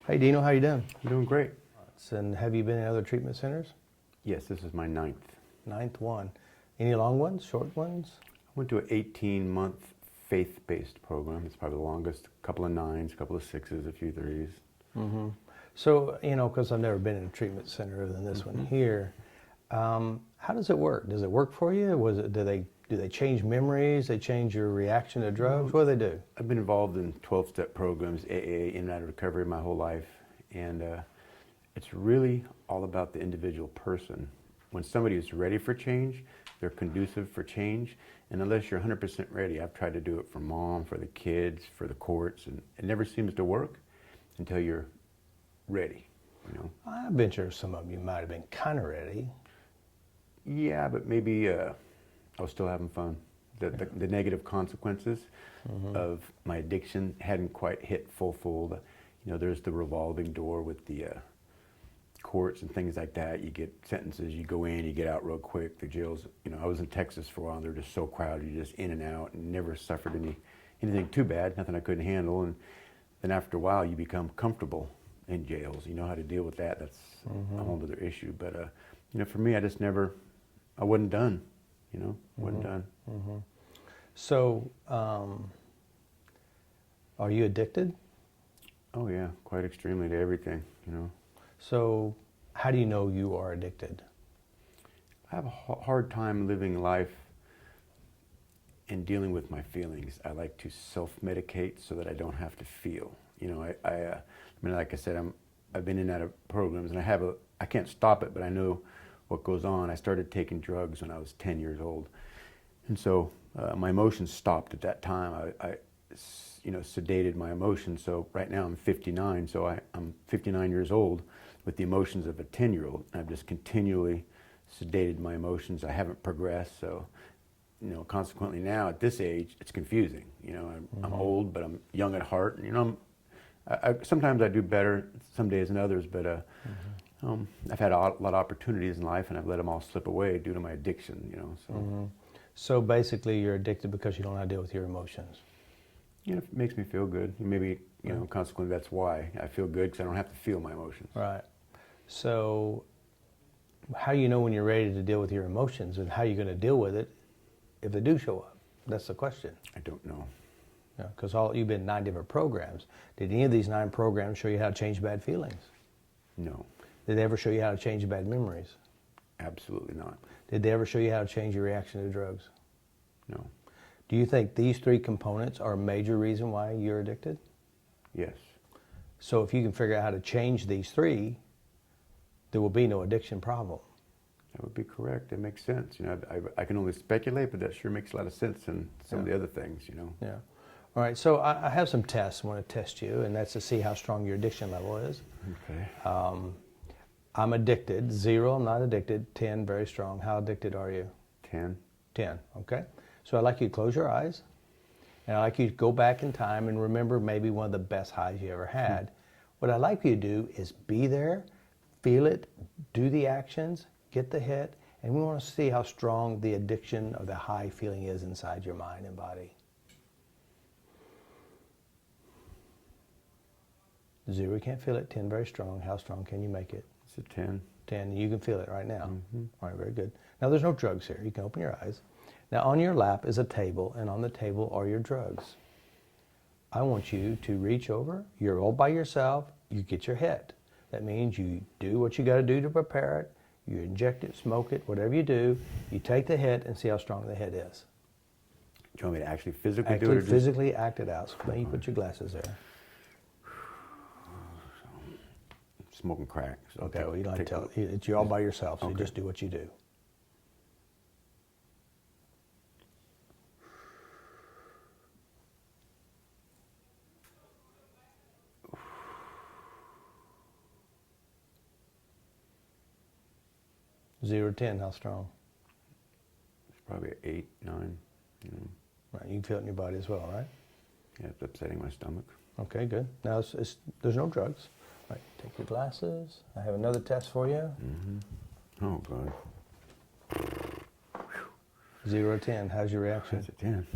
Hey Dino, how you doing? I'm doing great. And have you been in other treatment centers? Yes, this is my ninth. Ninth one. Any long ones, short ones? I went to an 18-month faith-based program. It's probably the longest. A couple of nines, a couple of sixes, a few threes. Mm-hmm. So, because I've never been in a treatment center other than this one here, how does it work? Does it work for you? Do they change memories? They change your reaction to drugs? What do they do? I've been involved in 12-step programs, AA, in and out of recovery my whole life. And it's really all about the individual person. When somebody is ready for change, they're conducive for change. And unless you're 100% ready, I've tried to do it for mom, for the kids, for the courts, and it never seems to work until you're ready, I venture some of you might have been kind of ready. Yeah, but maybe I was still having fun. The negative consequences of my addiction hadn't quite hit full fold. There's the revolving door with the courts and things like that. You get sentences, you go in, you get out real quick. The jails, I was in Texas for a while, they're just so crowded, you're just in and out, and never suffered anything too bad, nothing I couldn't handle. And then after a while, you become comfortable in jails. You know how to deal with that. That's a whole other issue. But, for me, I wasn't done, wasn't done. So, are you addicted? Oh yeah, quite extremely to everything, So, how do you know you are addicted? I have a hard time living life and dealing with my feelings. I like to self-medicate so that I don't have to feel. Like I said, I've been in and out of programs, and I can't stop it, but I know what goes on. I started taking drugs when I was 10 years old, and so my emotions stopped at that time. I sedated my emotions. So right now I'm 59, so I'm 59 years old with the emotions of a 10-year-old. I've just continually sedated my emotions. I haven't progressed, so consequently now at this age it's confusing. I'm old, but I'm young at heart. Sometimes I do better some days than others, but I've had a lot of opportunities in life, and I've let them all slip away due to my addiction. So basically, you're addicted because you don't know how to deal with your emotions. It makes me feel good. Maybe consequently that's why I feel good, because I don't have to feel my emotions. Right. So, how do you know when you're ready to deal with your emotions, and how are you going to deal with it if they do show up? That's the question. I don't know. Because you've been in 9 different programs. Did any of these 9 programs show you how to change bad feelings? No. Did they ever show you how to change bad memories? Absolutely not. Did they ever show you how to change your reaction to drugs? No. Do you think these 3 components are a major reason why you're addicted? Yes. So if you can figure out how to change these 3, there will be no addiction problem. That would be correct. It makes sense. I can only speculate, but that sure makes a lot of sense in some of the other things, Yeah. All right, so I have some tests I want to test you, and that's to see how strong your addiction level is. Okay. I'm addicted. 0, I'm not addicted. 10, very strong. How addicted are you? 10. 10, okay. So I'd like you to close your eyes, and I'd like you to go back in time and remember maybe one of the best highs you ever had. What I'd like you to do is be there, feel it, do the actions, get the hit, and we want to see how strong the addiction or the high feeling is inside your mind and body. 0, you can't feel it. 10, very strong. How strong can you make it? It's a 10. 10, you can feel it right now. All right, very good. Now there's no drugs here. You can open your eyes. Now on your lap is a table, and on the table are your drugs. I want you to reach over. You're all by yourself. You get your hit. That means you do what you got to do to prepare it. You inject it, smoke it, whatever you do. You take the hit and see how strong the hit is. Do you want me to actually physically do it? Or Physically act it out. So then you put your glasses there. Smoking crack. So Okay, well, you don't have to tell it. You're all by yourself, so you just do what you do. Zero to 10, how strong? It's probably 8, 9. Right, you can feel it in your body as well, right? Yeah, it's upsetting my stomach. Okay, good. Now, there's no drugs. All right, take your glasses. I have another test for you. Oh, God. 0 to 10, how's your reaction? That's a 10.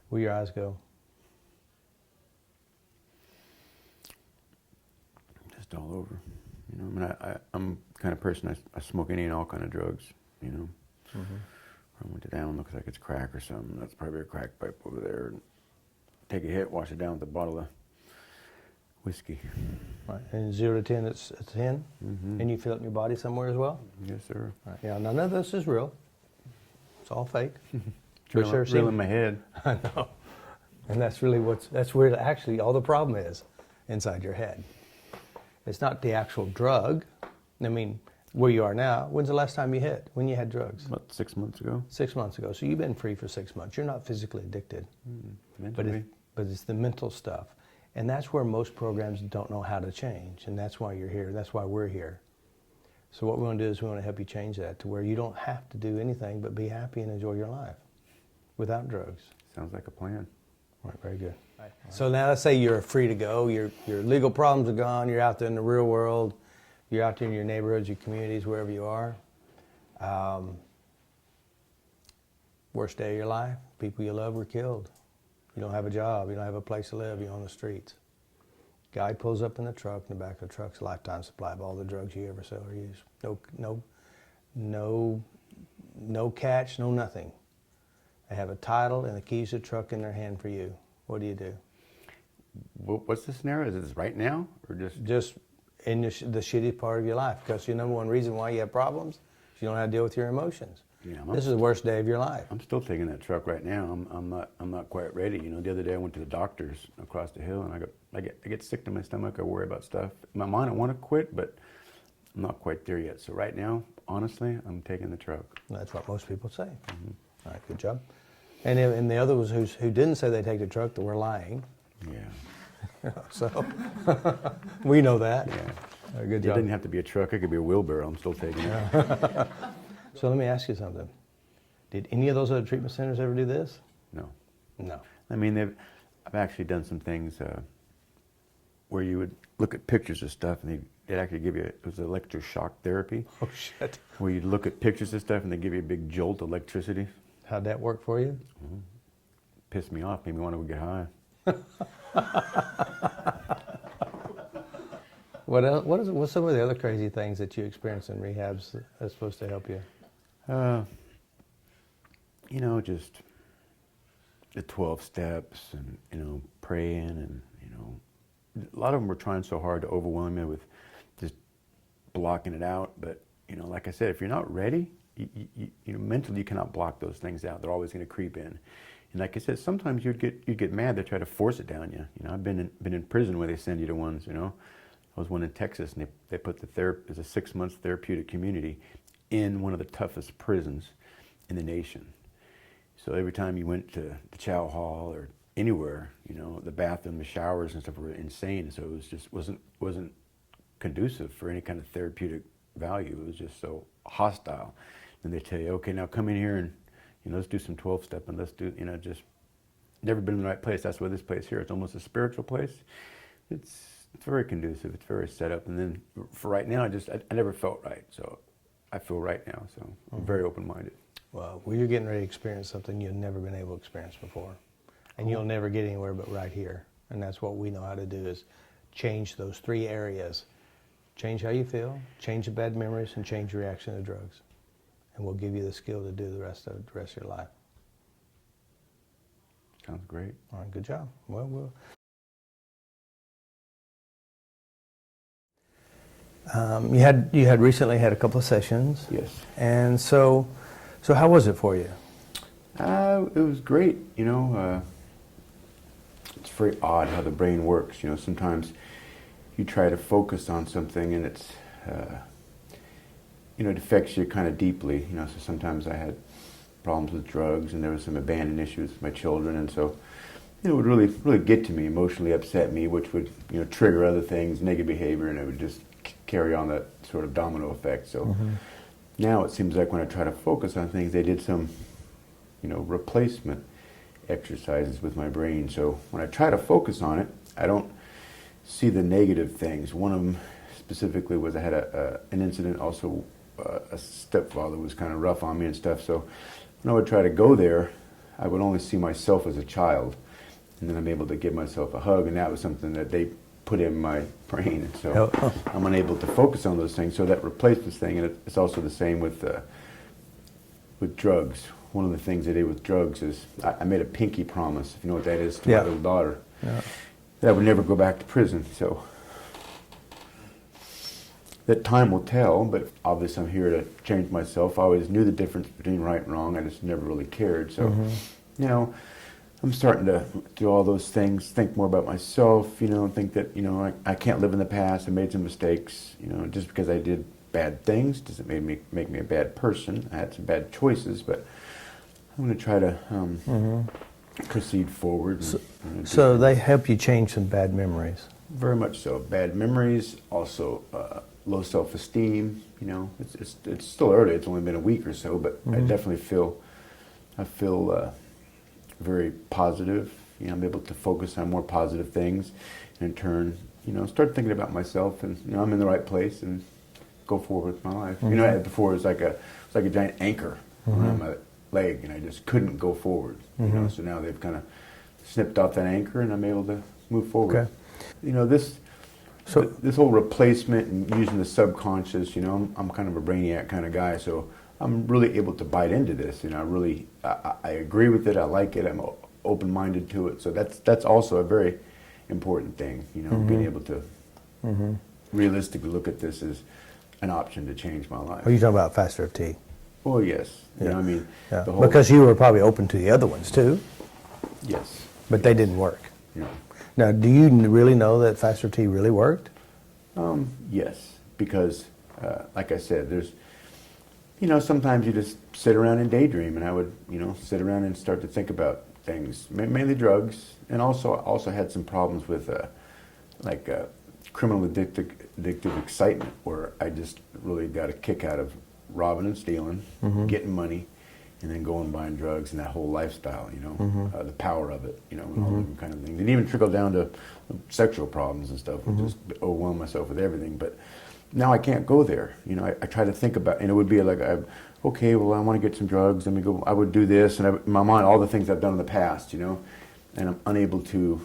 Where your eyes go? just all over. You know, I mean, I'm the kind of person, I smoke any and all kind of drugs, you know. I went to down, looks like it's crack or something. That's probably a crack pipe over there. Take a hit, wash it down with a bottle of whiskey. Right. And 0 to 10, it's 10? And you feel it in your body somewhere as well? Yes, sir. Right. Yeah, none of this is real. It's all fake. Real in my head. I know. And that's really that's where actually all the problem is, inside your head. It's not the actual drug. I mean, where you are now, when's the last time you hit? When you had drugs? About 6 months ago. 6 months ago. So you've been free for 6 months. You're not physically addicted. But it's the mental stuff. And that's where most programs don't know how to change. And that's why you're here. That's why we're here. So what we want to do is we want to help you change that to where you don't have to do anything but be happy and enjoy your life without drugs. Sounds like a plan. All right, very good. Right. So now let's say you're free to go. Your legal problems are gone. You're out there in the real world. You're out there in your neighborhoods, your communities, wherever you are. Worst day of your life. People you love were killed. You don't have a job. You don't have a place to live. You're on the streets. Guy pulls up in the truck. In the back of the truck's a lifetime supply of all the drugs you ever sell or use. No catch, no nothing. They have a title and the keys to the truck in their hand for you. What do you do? What's the scenario? Is this right now or just in the shitty part of your life? Because your number one reason why you have problems is you don't know how to deal with your emotions. Yeah, this is the worst day of your life. I'm still taking that truck right now. I'm not quite ready. You know, the other day I went to the doctor's across the hill, and I get sick to my stomach. I worry about stuff. In my mind, I want to quit, but I'm not quite there yet. So right now, honestly, I'm taking the truck. That's what most people say. All right, good job. And the others who didn't say they take the truck, that were lying. Yeah. So we know that. Yeah. Good job. It didn't have to be a truck. It could be a wheelbarrow. I'm still taking it. So let me ask you something. Did any of those other treatment centers ever do this? No. No. I mean, I've actually done some things where you would look at pictures of stuff, and they'd actually give you, it was electroshock therapy. Oh, shit. Where you'd look at pictures of stuff, and they'd give you a big jolt of electricity. How'd that work for you? Pissed me off, made me want to go get high. What's some of the other crazy things that you experience in rehabs that's supposed to help you? You know, just the 12 steps and, you know, praying and, you know, a lot of them were trying so hard to overwhelm me with just blocking it out. But, you know, like I said, if you're not ready, you know, mentally you cannot block those things out. They're always going to creep in. And like I said, sometimes you'd get mad. They try to force it down you. You know, I've been in prison where they send you to ones, you know. I was one in Texas, and they put there's a 6 months therapeutic community in one of the toughest prisons in the nation. So every time you went to the chow hall or anywhere, you know, the bathroom, the showers and stuff were insane. So it was just wasn't conducive for any kind of therapeutic value. It was just so hostile. And they tell you, okay, now come in here and, you know, let's do some 12-step and let's do, you know, just never been in the right place. That's why this place here, it's almost a spiritual place. It's very conducive. It's very set up. And then for right now, I never felt right. So I feel right now. So I'm very open-minded. Well, you're getting ready to experience something you've never been able to experience before. And you'll never get anywhere but right here. And that's what we know how to do, is change those 3 areas. Change how you feel, change the bad memories, and change your reaction to drugs. And we'll give you the skill to do the rest of your life. Sounds great. All right, good job. Well, you had recently had a couple of sessions. Yes. And so how was it for you? It was great. You know, it's very odd how the brain works. You know, sometimes you try to focus on something and it's, you know, it affects you kind of deeply. You know, so sometimes I had problems with drugs, and there was some abandonment issues with my children, and so it would really get to me, emotionally upset me, which would, you know, trigger other things, negative behavior, and it would just carry on that sort of domino effect. So now it seems like when I try to focus on things, they did some, you know, replacement exercises with my brain. So when I try to focus on it, I don't see the negative things. One of them specifically was I had an incident also, a stepfather was kind of rough on me and stuff. So when I would try to go there, I would only see myself as a child. And then I'm able to give myself a hug, and that was something that they put in my brain, and so Oh. I'm unable to focus on those things. So that replacement thing, and it's also the same with drugs. One of the things I did with drugs is I made a pinky promise, if you know what that is, to my little daughter, that I would never go back to prison. So that time will tell, but obviously I'm here to change myself. I always knew the difference between right and wrong. I just never really cared. So, you know, I'm starting to do all those things, think more about myself, you know, and think that, you know, I can't live in the past. I made some mistakes, you know, just because I did bad things doesn't make me a bad person. I had some bad choices, but I'm going to try to proceed forward. So they help you change some bad memories. Very much so. Bad memories, also low self-esteem. You know, it's still early. It's only been a week or so, but I definitely feel very positive. You know, I'm able to focus on more positive things, and in turn, you know, start thinking about myself, and you know, I'm in the right place, and go forward with my life. You know, before it was like a giant anchor around my leg, and I just couldn't go forward. You know, so now they've kind of snipped off that anchor, and I'm able to move forward. Okay. You know, this whole replacement and using the subconscious. You know, I'm kind of a brainiac kind of guy, so I'm really able to bite into this. You know, I agree with it. I like it. I'm open-minded to it. So that's also a very important thing. You know, being able to realistically look at this as an option to change my life. Are you talking about FasterEFT? Well, yes. You know, I mean, the whole, because you were probably open to the other ones too. Yes. But they didn't work. No. Now, do you really know that FasterEFT really worked? Yes, because like I said, there's, you know, sometimes you just sit around and daydream, and I would, you know, sit around and start to think about things, mainly drugs, and also had some problems with like criminal addictive excitement, where I just really got a kick out of robbing and stealing, getting money, and then going and buying drugs, and that whole lifestyle, you know, the power of it, you know, and all different kind of things. And even trickled down to sexual problems and stuff, and just overwhelm myself with everything. But now I can't go there. You know, I try to think about, and it would be like, okay, well, I want to get some drugs, let me go, I would do this, and in my mind, all the things I've done in the past, you know, and I'm unable to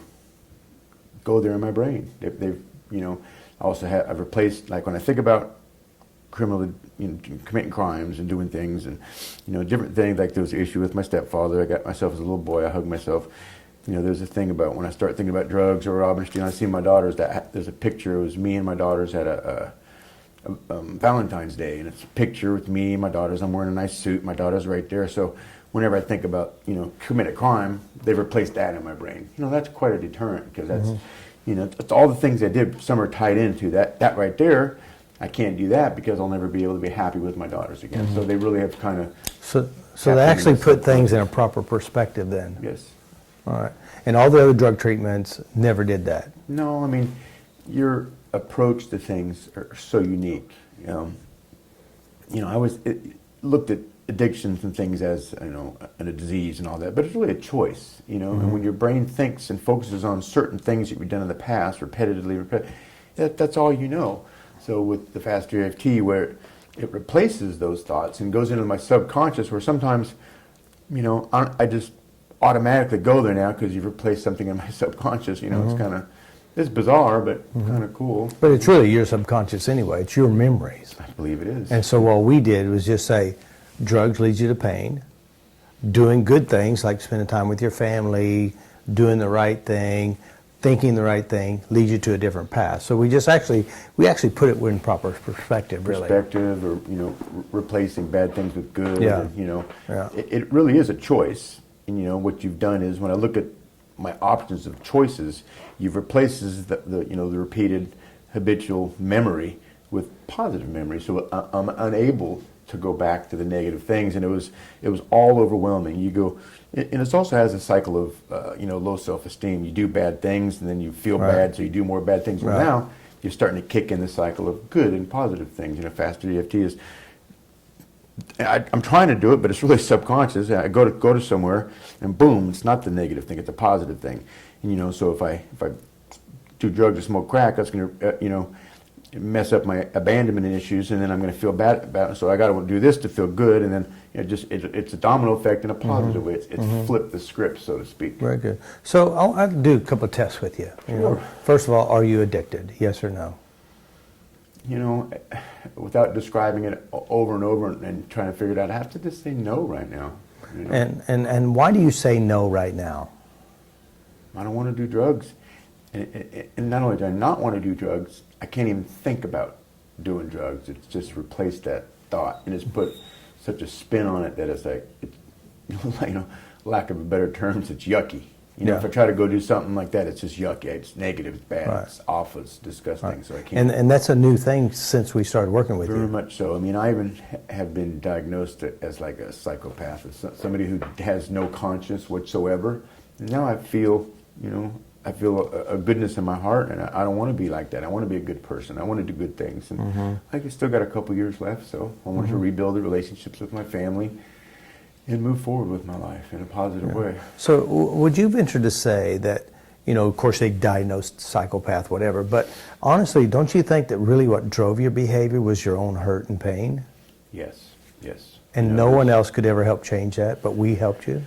go there in my brain. They've you know, I've replaced, like when I think about criminal, you know, committing crimes and doing things, and you know, different things. Like there was an issue with my stepfather. I got myself as a little boy. I hugged myself. You know, there's a thing about when I start thinking about drugs or robbing, stealing. I see my daughters. There's a picture. It was me and my daughters at a Valentine's Day, and it's a picture with me and my daughters. I'm wearing a nice suit. My daughter's right there. So whenever I think about, you know, commit a crime, they've replaced that in my brain. You know, that's quite a deterrent, because that's, you know, it's all the things I did. Some are tied into that. That right there. I can't do that because I'll never be able to be happy with my daughters again. So they really have kind of... So they actually put things in a proper perspective then? Yes. All right. And all the other drug treatments never did that? No, I mean, your approach to things are so unique. You know, I looked at addictions and things as, you know, a disease and all that, but it's really a choice, you know, and when your brain thinks and focuses on certain things that you've done in the past, repetitively, that's all you know. So with the FasterEFT, where it replaces those thoughts and goes into my subconscious, where sometimes, you know, I just automatically go there now because you've replaced something in my subconscious. You know, it's bizarre, but kind of cool. But it's really your subconscious anyway. It's your memories. I believe it is. And so what we did was just say, drugs lead you to pain. Doing good things like spending time with your family, doing the right thing, thinking the right thing leads you to a different path. So we actually put it in proper perspective, really. Perspective, or, you know, replacing bad things with good. Yeah. And, you know, it really is a choice. And, you know, what you've done is, when I look at my options of choices, you've replaced the you know, the repeated habitual memory with positive memory. So I'm unable to go back to the negative things, and it was all overwhelming. You go, and it also has a cycle of you know, low self-esteem. You do bad things, and then you feel bad, so you do more bad things. Well, now you're starting to kick in the cycle of good and positive things. You know, FasterEFT is. I'm trying to do it, but it's really subconscious. I go to somewhere, and boom, it's not the negative thing; it's a positive thing. And, you know, so if I do drugs or smoke crack, that's going to, you know, mess up my abandonment issues, and then I'm going to feel bad about it. So I got to do this to feel good, and then it's a domino effect in a positive way. It's flipped the script, so to speak. Very good. So I'll do a couple of tests with you. You know, first of all, are you addicted? Yes or no? You know, without describing it over and over and trying to figure it out, I have to just say no right now. You know? And why do you say no right now? I don't want to do drugs. And not only do I not want to do drugs, I can't even think about doing drugs. It's just replaced that thought, and it's put such a spin on it that it's like, you know, lack of a better terms, it's yucky. You know, if I try to go do something like that, it's just yucky. It's negative, it's bad, it's awful, it's disgusting. So I can't. And that's a new thing since we started working with you. Very much so. I mean, I even have been diagnosed as like a psychopath, as somebody who has no conscience whatsoever. And now I feel, you know, I feel a goodness in my heart, and I don't want to be like that. I want to be a good person. I want to do good things, and I still got a couple years left. So I want to rebuild the relationships with my family and move forward with my life in a positive way. So would you venture to say that, you know, of course they diagnosed psychopath, whatever, but honestly, don't you think that really what drove your behavior was your own hurt and pain? Yes, yes. And you know, no one else could ever help change that, but we helped you?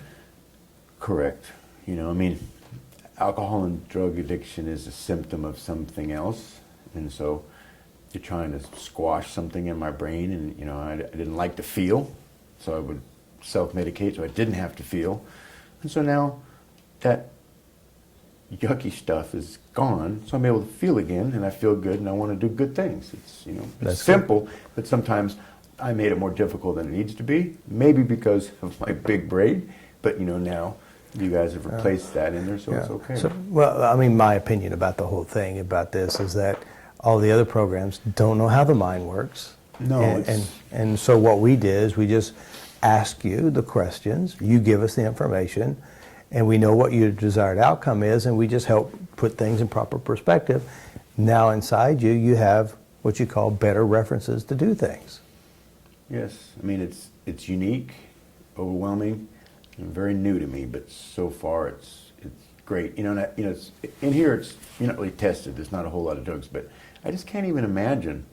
Correct. You know, I mean, alcohol and drug addiction is a symptom of something else, and so you're trying to squash something in my brain, and, you know, I didn't like to feel, so I would self-medicate so I didn't have to feel. And so now that yucky stuff is gone, so I'm able to feel again, and I feel good, and I want to do good things. It's, you know, it's simple, but sometimes I made it more difficult than it needs to be, maybe because of my big brain, but, you know, now you guys have replaced that in there, so it's okay. So, well, I mean, my opinion about the whole thing about this is that all the other programs don't know how the mind works. No, and so what we did is we just ask you the questions, you give us the information, and we know what your desired outcome is, and we just help put things in proper perspective. Now inside you, you have what you call better references to do things. Yes, I mean, it's unique, overwhelming, and very new to me, but so far it's great. You know, it's in here. It's, you're not really tested. There's not a whole lot of drugs, but I just can't even imagine,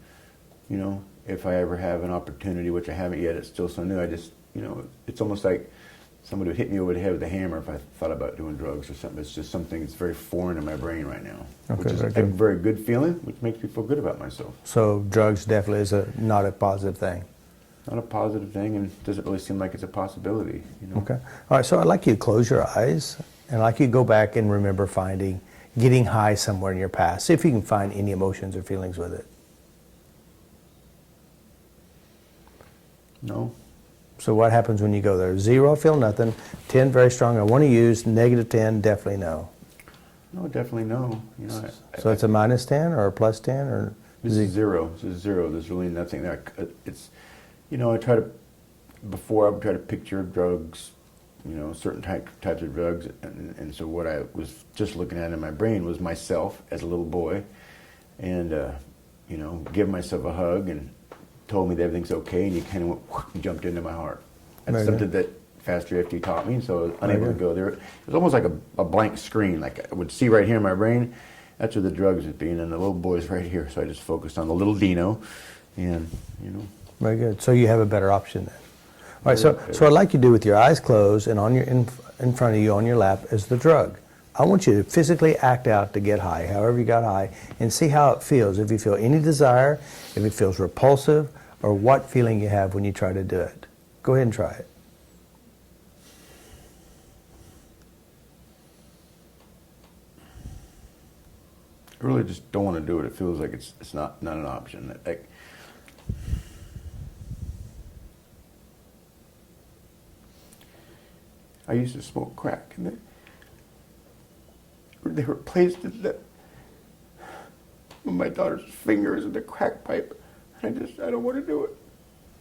you know, if I ever have an opportunity, which I haven't yet. It's still so new. I just, you know, it's almost like somebody would hit me over the head with a hammer if I thought about doing drugs or something. It's just something that's very foreign in my brain right now, which is a very good feeling, which makes me feel good about myself. So drugs definitely is not a positive thing. Not a positive thing, and doesn't really seem like it's a possibility. You know? Okay. All right, so I'd like you to close your eyes, and I'd like you to go back and remember getting high somewhere in your past. See if you can find any emotions or feelings with it. No. So what happens when you go there? 0, I feel nothing. 10, very strong. I want to use. -10, definitely no. No, definitely no. You know, so it's a -10 or a +10 or? This is 0. This is 0. There's really nothing there. It's, you know, before I would try to picture drugs, you know, certain types of drugs, and so what I was just looking at in my brain was myself as a little boy, and you know, give myself a hug and told me that everything's okay, and you kind of went, jumped into my heart. That's something that FasterEFT taught me, so I was unable to go there. It was almost like a blank screen, like I would see right here in my brain, that's where the drugs would be, and then the little boy's right here, so I just focused on the little Dino, and, you know. Very good. So you have a better option then. All right, so I'd like you to do with your eyes closed and on in front of you on your lap is the drug. I want you to physically act out to get high, however you got high, and see how it feels. If you feel any desire, if it feels repulsive, or what feeling you have when you try to do it. Go ahead and try it. I really just don't want to do it. It feels like it's not an option. I used to smoke crack, and they replaced it with my daughter's fingers in the crack pipe. I don't want to do it.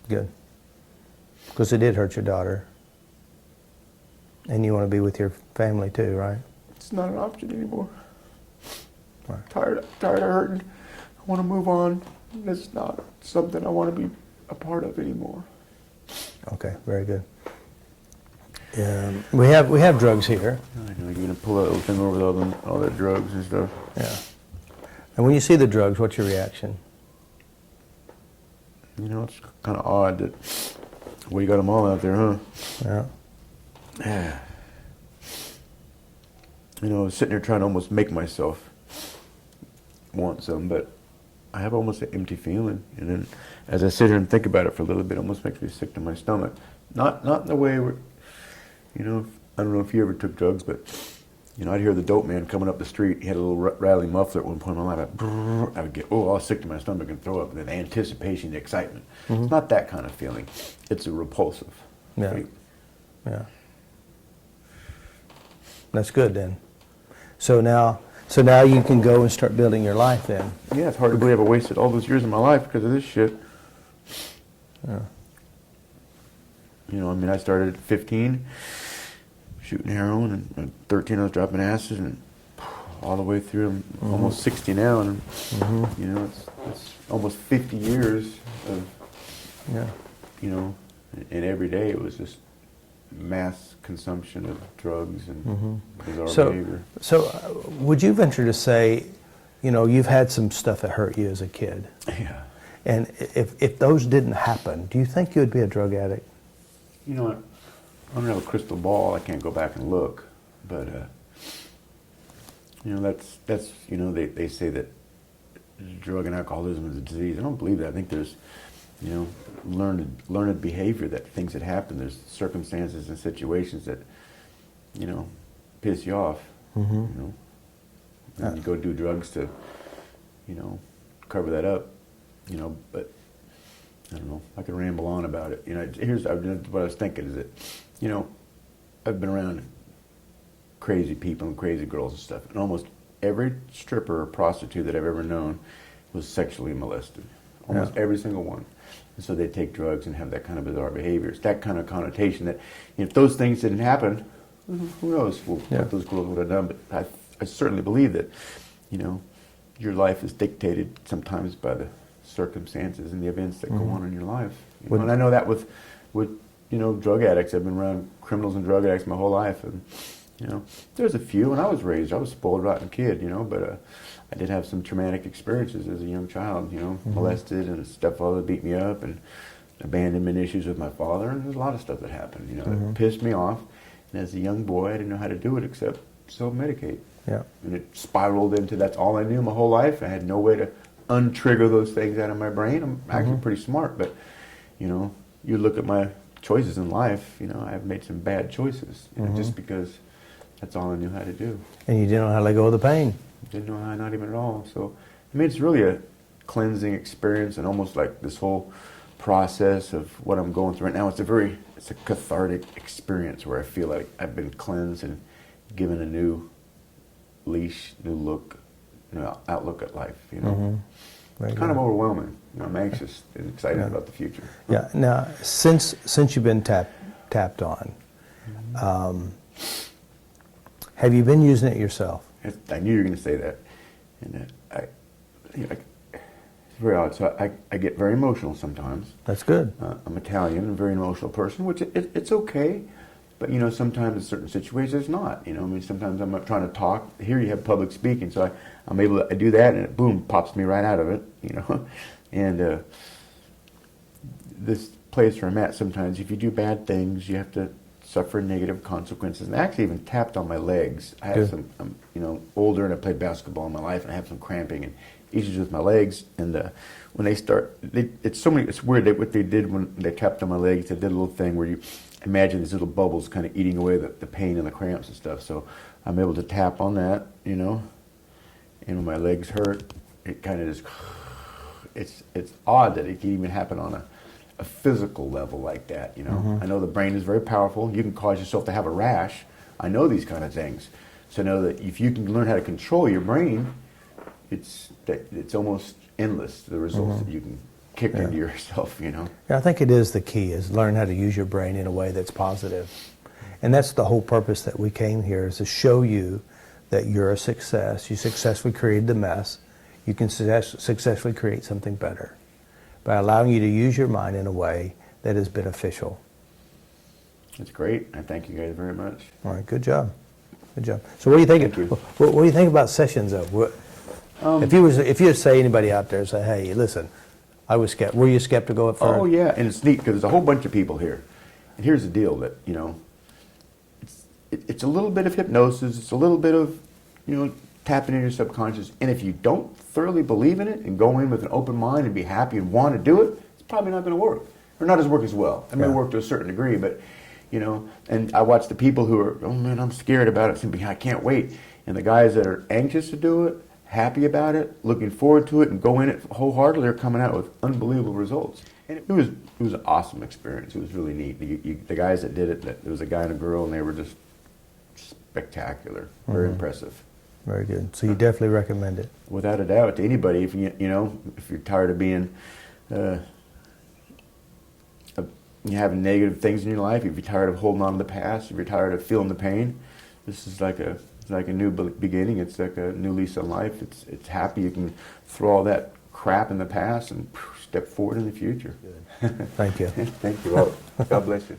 Good. Because it did hurt your daughter. And you want to be with your family too, right? It's not an option anymore. Right. Tired of hurting. I want to move on. It's not something I want to be a part of anymore. Okay, very good. We have drugs here. I know you're gonna pull that little thing over with all the drugs and stuff. Yeah. And when you see the drugs, what's your reaction? You know, it's kind of odd that, well, you got them all out there, huh? Yeah. You know, I was sitting there trying to almost make myself want some, but I have almost an empty feeling. And then as I sit here and think about it for a little bit, it almost makes me sick to my stomach. Not in the way where, you know, I don't know if you ever took drugs, but, you know, I'd hear the dope man coming up the street. He had a little rattling muffler at one point in my life. I would get, all sick to my stomach and throw up. And the anticipation, the excitement. It's not that kind of feeling. It's a repulsive. Yeah. Feeling. Yeah. That's good then. So now you can go and start building your life then. Yeah, it's hard to believe I wasted all those years of my life because of this shit. Yeah. You know, I mean, I started at 15 shooting heroin, and at 13 I was dropping acid, and all the way through, I'm almost 60 now, and you know, it's almost 50 years of, you know, and every day it was just mass consumption of drugs and bizarre behavior. So would you venture to say, you know, you've had some stuff that hurt you as a kid? Yeah. And if those didn't happen, do you think you would be a drug addict? You know what? I don't have a crystal ball. I can't go back and look. But, you know, that's you know, they say that drug and alcoholism is a disease. I don't believe that. I think there's, you know, learned behavior, that things that happen. There's circumstances and situations that, you know, piss you off. You know, and you go do drugs to, you know, cover that up. You know, but I don't know. I could ramble on about it. You know, here's what I was thinking is that, you know, I've been around crazy people and crazy girls and stuff, and almost every stripper or prostitute that I've ever known was sexually molested. Almost every single one. And so they take drugs and have that kind of bizarre behavior. It's that kind of connotation that, if those things didn't happen, who knows what those girls would have done. But I certainly believe that, you know, your life is dictated sometimes by the circumstances and the events that go on in your life. You know, and I know that with you know, drug addicts. I've been around criminals and drug addicts my whole life, and you know, there's a few. And I was a spoiled, rotten kid, you know, but I did have some traumatic experiences as a young child. You know, molested, and a stepfather beat me up, and abandonment issues with my father, and there's a lot of stuff that happened. You know, that pissed me off. And as a young boy, I didn't know how to do it except self-medicate. Yeah. And it spiraled into that's all I knew my whole life. I had no way to untrigger those things out of my brain. I'm actually pretty smart, but you know, you look at my choices in life, you know, I've made some bad choices, you know, just because that's all I knew how to do. And you didn't know how to let go of the pain. Didn't know how, not even at all. So, I mean, it's really a cleansing experience, and almost like this whole process of what I'm going through right now. It's a cathartic experience where I feel like I've been cleansed and given a new leash, new look, you know, outlook at life, you know. It's kind of overwhelming. You know, I'm anxious and excited about the future. Yeah. Now, since you've been tapped on, have you been using it yourself? I knew you were going to say that, and you know, it's very odd. So I get very emotional sometimes. That's good. I'm Italian, I'm a very emotional person, which it's okay. But, you know, sometimes in certain situations it's not. You know, I mean, sometimes I'm trying to talk. Here you have public speaking, so I'm able to do that, and it, boom, pops me right out of it, you know. And this place where I'm at, sometimes if you do bad things, you have to suffer negative consequences. And I actually even tapped on my legs. I have some, I'm, you know, older, and I played basketball in my life, and I have some cramping and issues with my legs. And when they start, it's weird what they did when they tapped on my legs. They did a little thing where you imagine these little bubbles kind of eating away the pain and the cramps and stuff. So I'm able to tap on that, you know, and when my legs hurt, it kind of just, it's odd that it can even happen on a physical level like that, you know. I know the brain is very powerful. You can cause yourself to have a rash. I know these kind of things. So know that if you can learn how to control your brain, it's almost endless, the results that you can kick into yourself, you know. Yeah, I think it is the key, is learn how to use your brain in a way that's positive. And that's the whole purpose that we came here, is to show you that you're a success. You successfully created the mess. You can successfully create something better by allowing you to use your mind in a way that is beneficial. That's great. I thank you guys very much. All right, good job. Good job. So what do you think? What do you think about sessions, though? If you say anybody out there, say, hey, listen, I was skeptical. Were you skeptical at first? Oh yeah, and it's neat because there's a whole bunch of people here. And here's the deal that, it's a little bit of hypnosis, it's a little bit of, tapping into your subconscious. And if you don't thoroughly believe in it and go in with an open mind and be happy and want to do it, it's probably not going to work. Or not as work as well. It may work to a certain degree, but, and I watch the people who are, oh man, I'm scared about it, simply I can't wait. And the guys that are anxious to do it, happy about it, looking forward to it, and go in it wholeheartedly, are coming out with unbelievable results. And it was an awesome experience. It was really neat. The guys that did it, there was a guy and a girl, and they were just spectacular, very impressive. Very good. So you definitely recommend it? Without a doubt, to anybody. If if you're tired of being, you having negative things in your life, if you're tired of holding on to the past, if you're tired of feeling the pain, this is like a new beginning. It's like a new lease on life. It's happy. You can throw all that crap in the past and step forward in the future. Good. Thank you. Thank you all. God bless you.